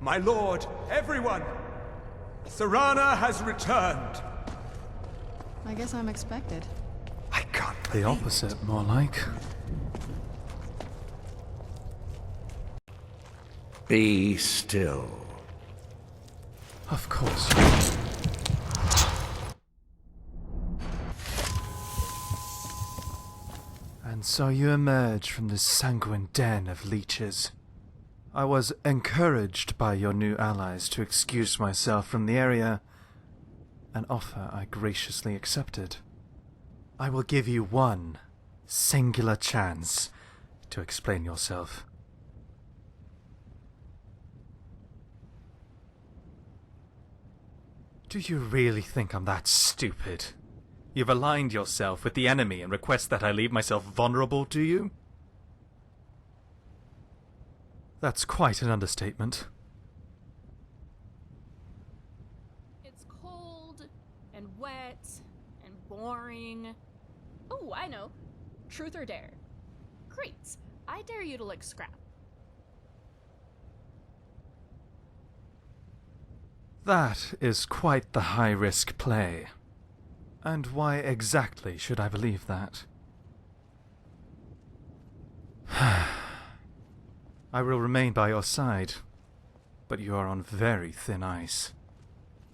My lord, everyone! Thorana has returned! I guess I'm expected. I can't The opposite, more like. Be still. Of course. And so you emerge from this sanguine den of leeches. I was encouraged by your new allies to excuse myself from the area, an offer I graciously accepted. I will give you one singular chance to explain yourself. Do you really think I'm that stupid? You've aligned yourself with the enemy and request that I leave myself vulnerable to you? That's quite an understatement. It's cold, and wet, and boring. Oh, I know. Truth or dare. Great. I dare you to lick Scrap. That is quite the high-risk play. And why exactly should I believe that? I will remain by your side, but you are on very thin ice.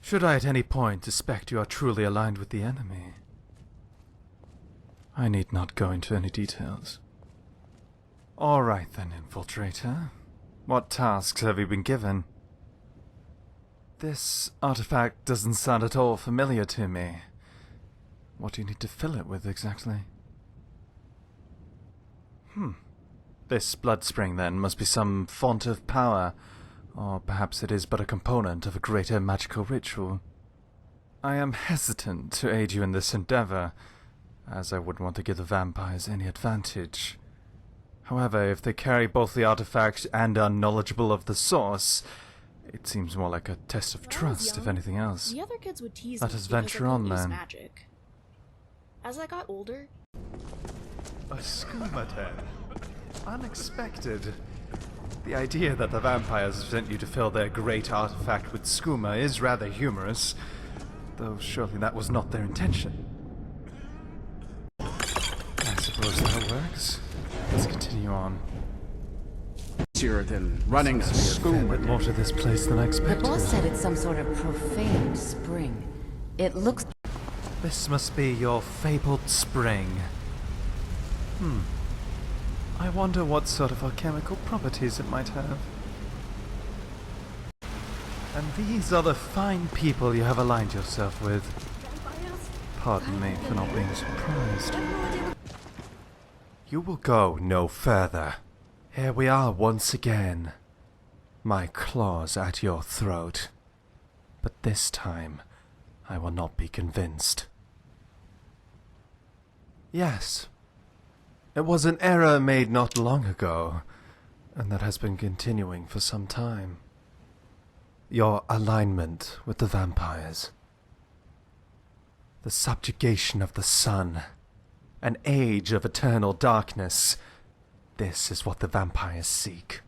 Should I at any point suspect you are truly aligned with the enemy, I need not go into any details. All right then, Infiltrator. What tasks have you been given? This artifact doesn't sound at all familiar to me. What do you need to fill it with exactly? This blood spring, then, must be some font of power, or perhaps it is but a component of a greater magical ritual. I am hesitant to aid you in this endeavor, as I wouldn't want to give the vampires any advantage. However, if they carry both the artifact and are knowledgeable of the source, it seems more like a test of trust, if anything else. The other kids would tease Let me us because venture I on, couldn't use then. magic. As I got older, A skooma den. Unexpected. The idea that the vampires have sent you to fill their great artifact with skooma is rather humorous, though surely that was not their intention. I suppose that works. Let's continue on. Easier than running a A school. bit more to this place than I The expected. boss said it's some sort of profane spring. It looks... This must be your fabled spring. I wonder what sort of alchemical properties it might have. And these are the fine people you have aligned yourself with. Pardon me for not being surprised. You will go no further. Here we are once again. My claws at your throat. But this time, I will not be convinced. Yes. It was an error made not long ago, and that has been continuing for some time. Your alignment with the vampires. The subjugation of the sun. An age of eternal darkness. This is what the vampires seek.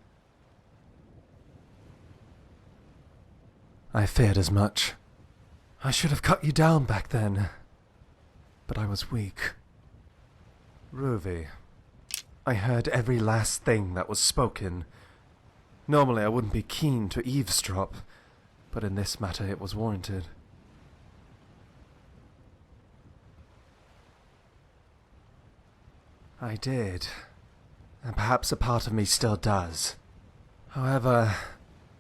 I feared as much. I should have cut you down back then. But I was weak. Ruby, I heard every last thing that was spoken. Normally I wouldn't be keen to eavesdrop, but in this matter it was warranted. I did, and perhaps a part of me still does. However,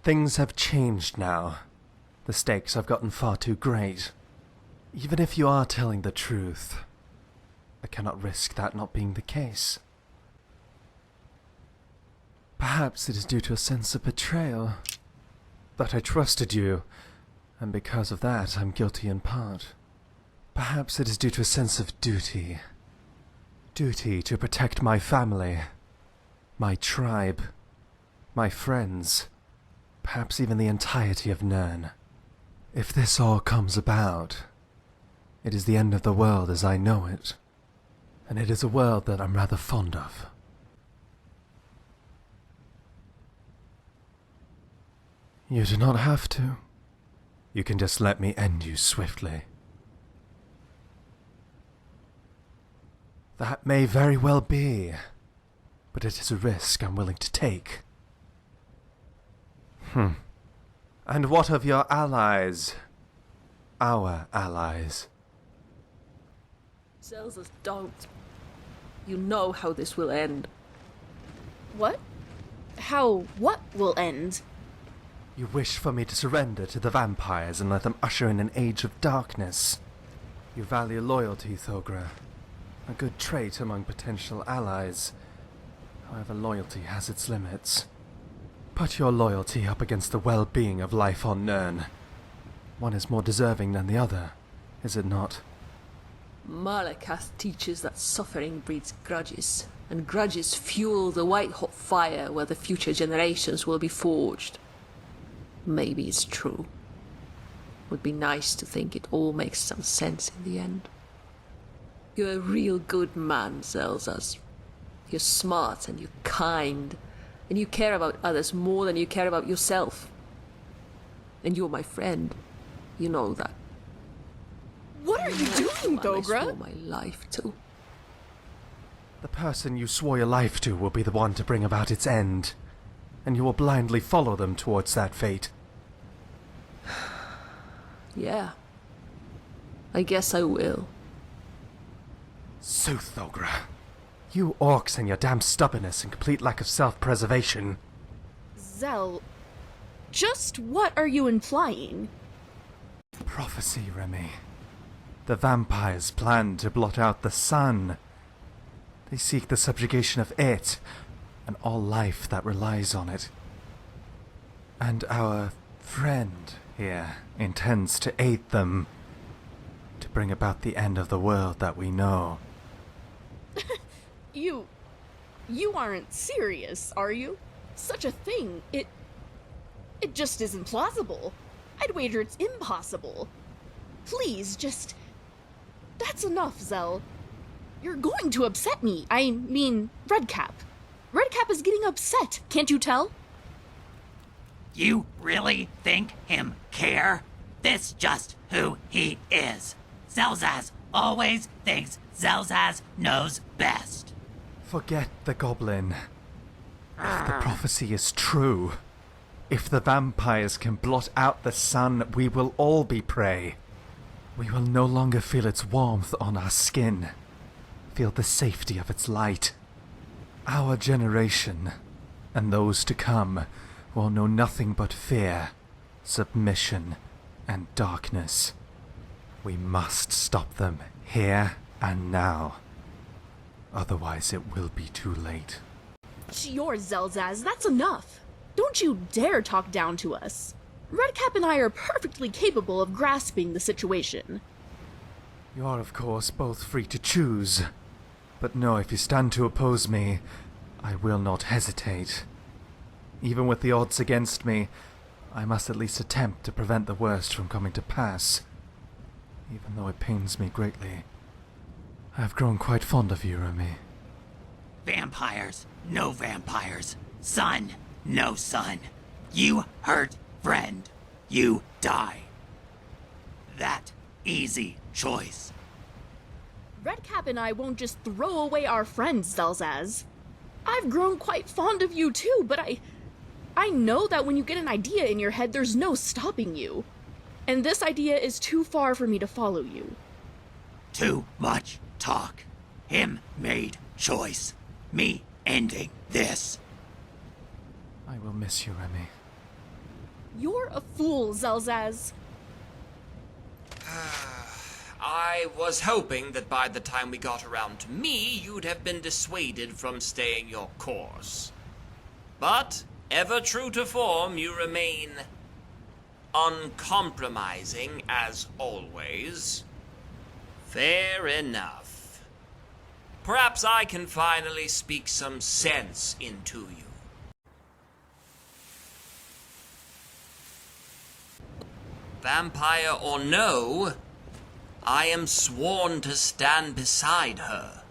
things have changed now. The stakes have gotten far too great. Even if you are telling the truth, I cannot risk that not being the case. Perhaps it is due to a sense of betrayal. That I trusted you, and because of that I'm guilty in part. Perhaps it is due to a sense of duty. Duty to protect my family, my tribe, my friends, perhaps even the entirety of Nirn. If this all comes about, it is the end of the world as I know it, and it is a world that I'm rather fond of. You do not have to. You can just let me end you swiftly. That may very well be, but it is a risk I'm willing to take. And what of your allies? Our allies. Xelzaz, don't. You know how this will end. What? How what will end? You wish for me to surrender to the vampires and let them usher in an age of darkness. You value loyalty, Thogra. A good trait among potential allies. However, loyalty has its limits. Put your loyalty up against the well-being of life on Nirn. One is more deserving than the other, is it not? Malakath teaches that suffering breeds grudges, and grudges fuel the white-hot fire where the future generations will be forged. Maybe it's true. Would be nice to think it all makes some sense in the end. You're a real good man, Xelzaz. You're smart and you're kind, and you care about others more than you care about yourself. And you're my friend. You know that. What are you doing, I swore Thogra? my life to. The person you swore your life to will be the one to bring about its end, and you will blindly follow them towards that fate. Yeah. I guess I will. Sooth, Thogra. You orcs and your damn stubbornness and complete lack of self-preservation. Zell, just what are you implying? Prophecy, Remy. The vampires plan to blot out the sun. They seek the subjugation of it, and all life that relies on it. And our friend here intends to aid them, to bring about the end of the world that we know. You aren't serious, are you? Such a thing, it just isn't plausible. I'd wager it's impossible. Please, just... That's enough, Zell. You're going to upset me. I mean, Redcap. Redcap is getting upset, can't you tell? You really think him care? This just who he is. Xelzaz always thinks Xelzaz knows best. Forget the goblin. If the prophecy is true, if the vampires can blot out the sun, we will all be prey. We will no longer feel its warmth on our skin, feel the safety of its light. Our generation, and those to come, will know nothing but fear, submission, and darkness. We must stop them here and now. Otherwise it will be too late. Sure, Xelzaz, that's enough. Don't you dare talk down to us. Redcap and I are perfectly capable of grasping the situation. You are, of course, both free to choose. But know if you stand to oppose me, I will not hesitate. Even with the odds against me, I must at least attempt to prevent the worst from coming to pass. Even though it pains me greatly. I have grown quite fond of you, Remy. Vampires, no vampires. Sun, no sun. You hurt friend, you die. That easy choice. Redcap and I won't just throw away our friends, Xelzaz. I've grown quite fond of you too, but I know that when you get an idea in your head, there's no stopping you. And this idea is too far for me to follow you. Too much talk. Him made choice. Me ending this. I will miss you, Remy. You're a fool, Xelzaz. I was hoping that by the time we got around to me, you'd have been dissuaded from staying your course. But, ever true to form, you remain uncompromising as always. Fair enough. Perhaps I can finally speak some sense into you. Vampire or no, I am sworn to stand beside her.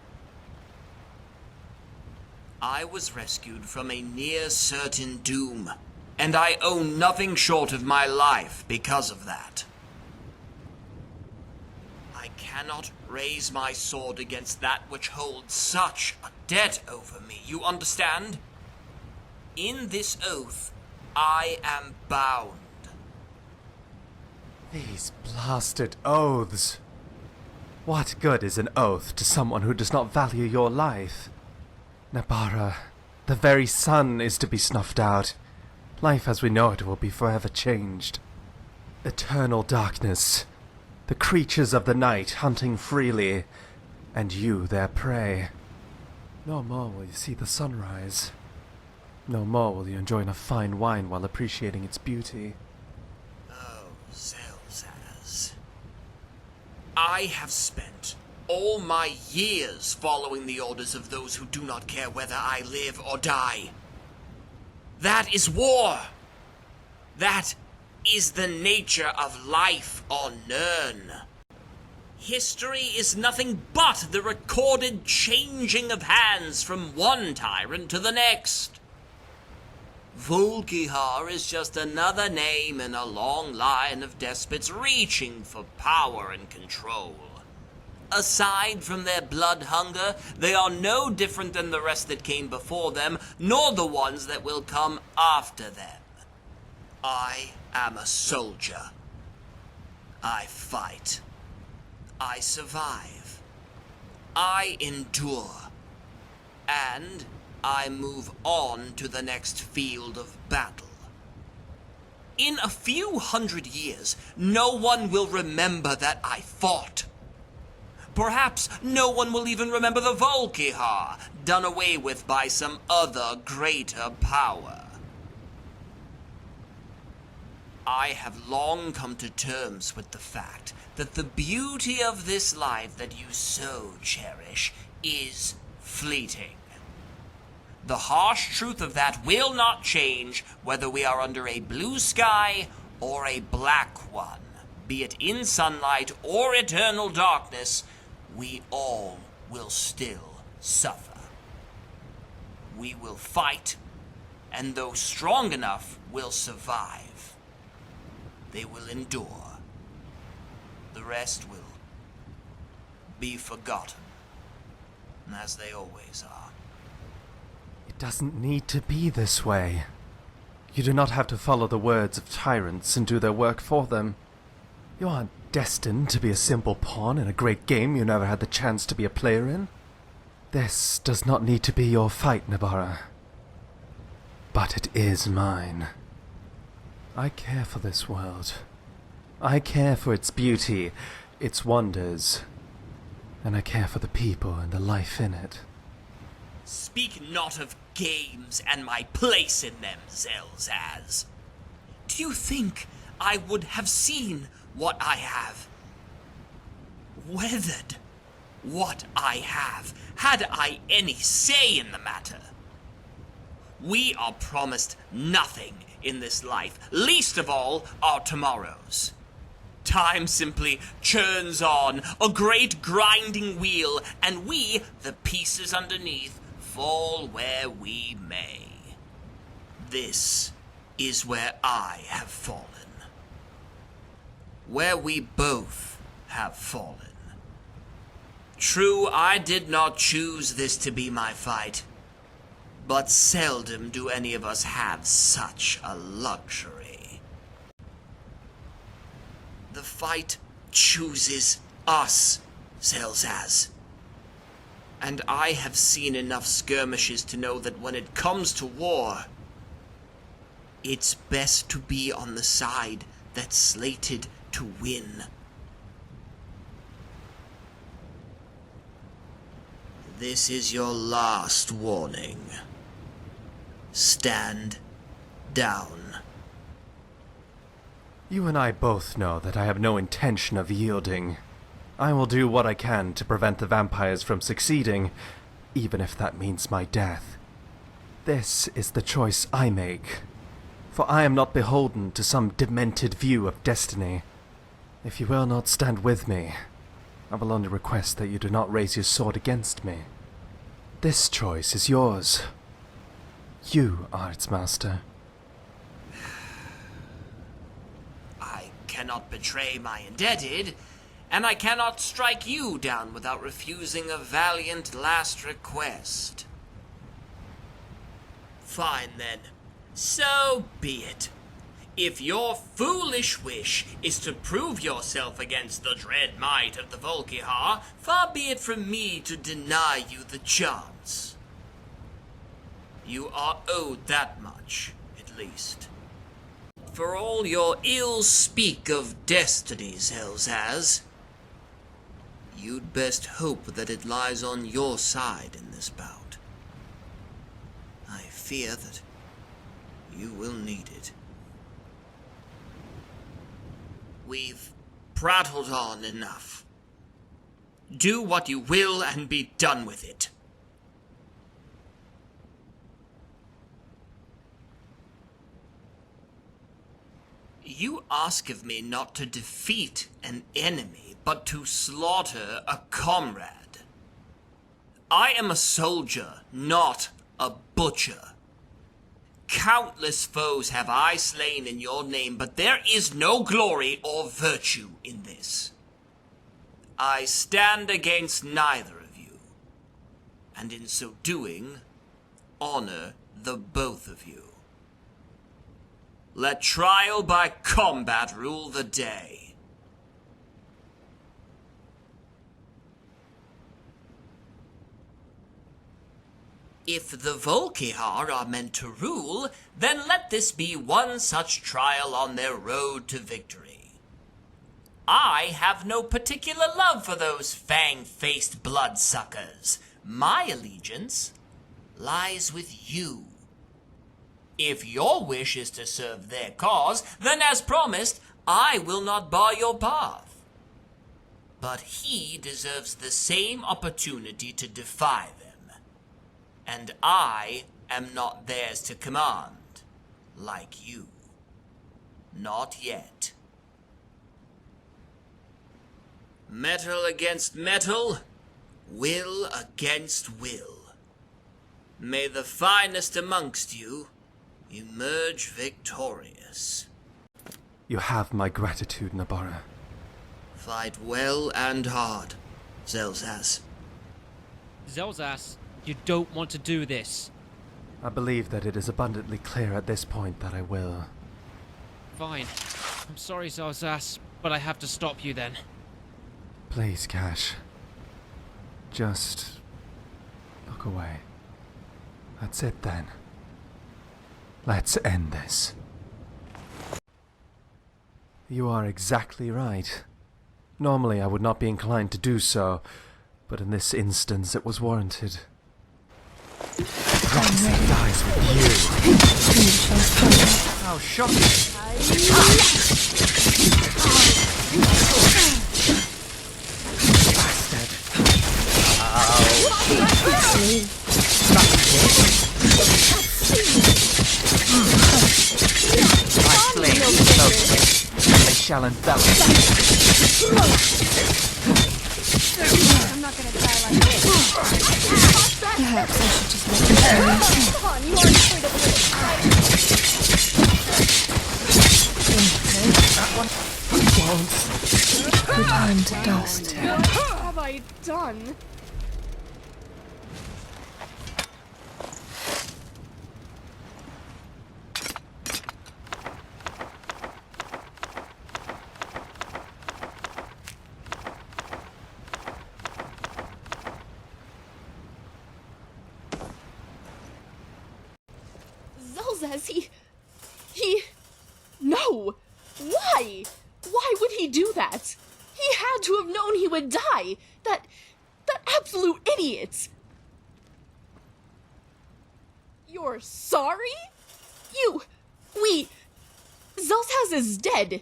I was rescued from a near certain doom and I owe nothing short of my life because of that. I cannot raise my sword against that which holds such a debt over me, you understand? In this oath, I am bound. These blasted oaths. What good is an oath to someone who does not value your life? Nebarra, the very sun is to be snuffed out. Life as we know it will be forever changed. Eternal darkness. The creatures of the night hunting freely, and you their prey. No more will you see the sunrise. No more will you enjoy enough fine wine while appreciating its beauty. Oh, Xelzaz. I have spent all my years following the orders of those who do not care whether I live or die. That is war. That is the nature of life on Nirn. History is nothing but the recorded changing of hands from one tyrant to the next. Volkahar is just another name in a long line of despots reaching for power and control. Aside from their blood hunger, they are no different than the rest that came before them, nor the ones that will come after them. I am a soldier. I fight. I survive. I endure. And I move on to the next field of battle. In a few hundred years, no one will remember that I fought. Perhaps no one will even remember the Volkahar, done away with by some other greater power. I have long come to terms with the fact that the beauty of this life that you so cherish is fleeting. The harsh truth of that will not change whether we are under a blue sky or a black one. Be it in sunlight or eternal darkness, we all will still suffer. We will fight, and though strong enough, will survive. They will endure. The rest will be forgotten, as they always are. It doesn't need to be this way. You do not have to follow the words of tyrants and do their work for them. You aren't destined to be a simple pawn in a great game you never had the chance to be a player in. This does not need to be your fight, Nebarra. But it is mine. I care for this world. I care for its beauty, its wonders, and I care for the people and the life in it. Speak not of games and my place in them, Xelzaz. Do you think I would have seen what I have? Weathered what I have, had I any say in the matter? We are promised nothing in this life, least of all our tomorrows. Time simply churns on, a great grinding wheel, and we, the pieces underneath, fall where we may. This is where I have fallen. Where we both have fallen. True, I did not choose this to be my fight, but seldom do any of us have such a luxury. The fight chooses us, Xelzaz. And I have seen enough skirmishes to know that when it comes to war, it's best to be on the side that's slated to win. This is your last warning. Stand down. You and I both know that I have no intention of yielding. I will do what I can to prevent the vampires from succeeding, even if that means my death. This is the choice I make, for I am not beholden to some demented view of destiny. If you will not stand with me, I will only request that you do not raise your sword against me. This choice is yours. You are its master. cannot betray my indebted, and I cannot strike you down without refusing a valiant last request. Fine then, so be it. If your foolish wish is to prove yourself against the dread might of the Volkahar, far be it from me to deny you the chance. You are owed that much, at least. For all your ill speak of destiny, Xelzaz, you'd best hope that it lies on your side in this bout. I fear that you will need it. We've prattled on enough. Do what you will and be done with it. You ask of me not to defeat an enemy, but to slaughter a comrade. I am a soldier, not a butcher. Countless foes have I slain in your name, but there is no glory or virtue in this. I stand against neither of you, and in so doing, honor the both of you. Let trial by combat rule the day. If the Volkahar are meant to rule, then let this be one such trial on their road to victory. I have no particular love for those fang-faced bloodsuckers. My allegiance lies with you. If your wish is to serve their cause, then as promised, I will not bar your path. But he deserves the same opportunity to defy them. And I am not theirs to command, like you. Not yet. Metal against metal, will against will. May the finest amongst you emerge victorious. You have my gratitude, Nebarra. Fight well and hard, Xelzaz. Xelzaz, you don't want to do this. I believe that it is abundantly clear at this point that I will. Fine. I'm sorry, Xelzaz, but I have to stop you then. Please, Cash. Just look away. That's it then. Let's end this. You are exactly right. Normally I would not be inclined to do so, but in this instance it was warranted. Proxy dies with you. How shocking! Bastard! My flame is focused. They shall envelop. I'm not gonna die like this. Perhaps I should just let you Come on, you aren't afraid of a little time. Return to dust. What have I done? Xelzaz, No! Why? Why would he do that? He had to have known he would die! That absolute idiot! You're sorry? Xelzaz is dead!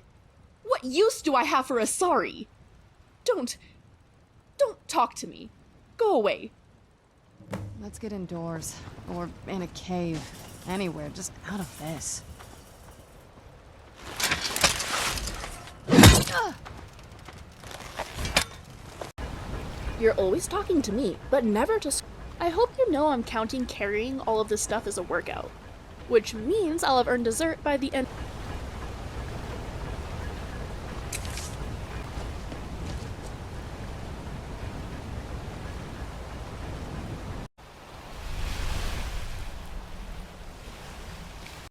What use do I have for a sorry? Don't talk to me. Go away. Let's get indoors. Or in a cave. Anywhere, just out of this. You're always talking to me, but never to... I hope you know I'm counting carrying all of this stuff as a workout. Which means I'll have earned dessert by the end...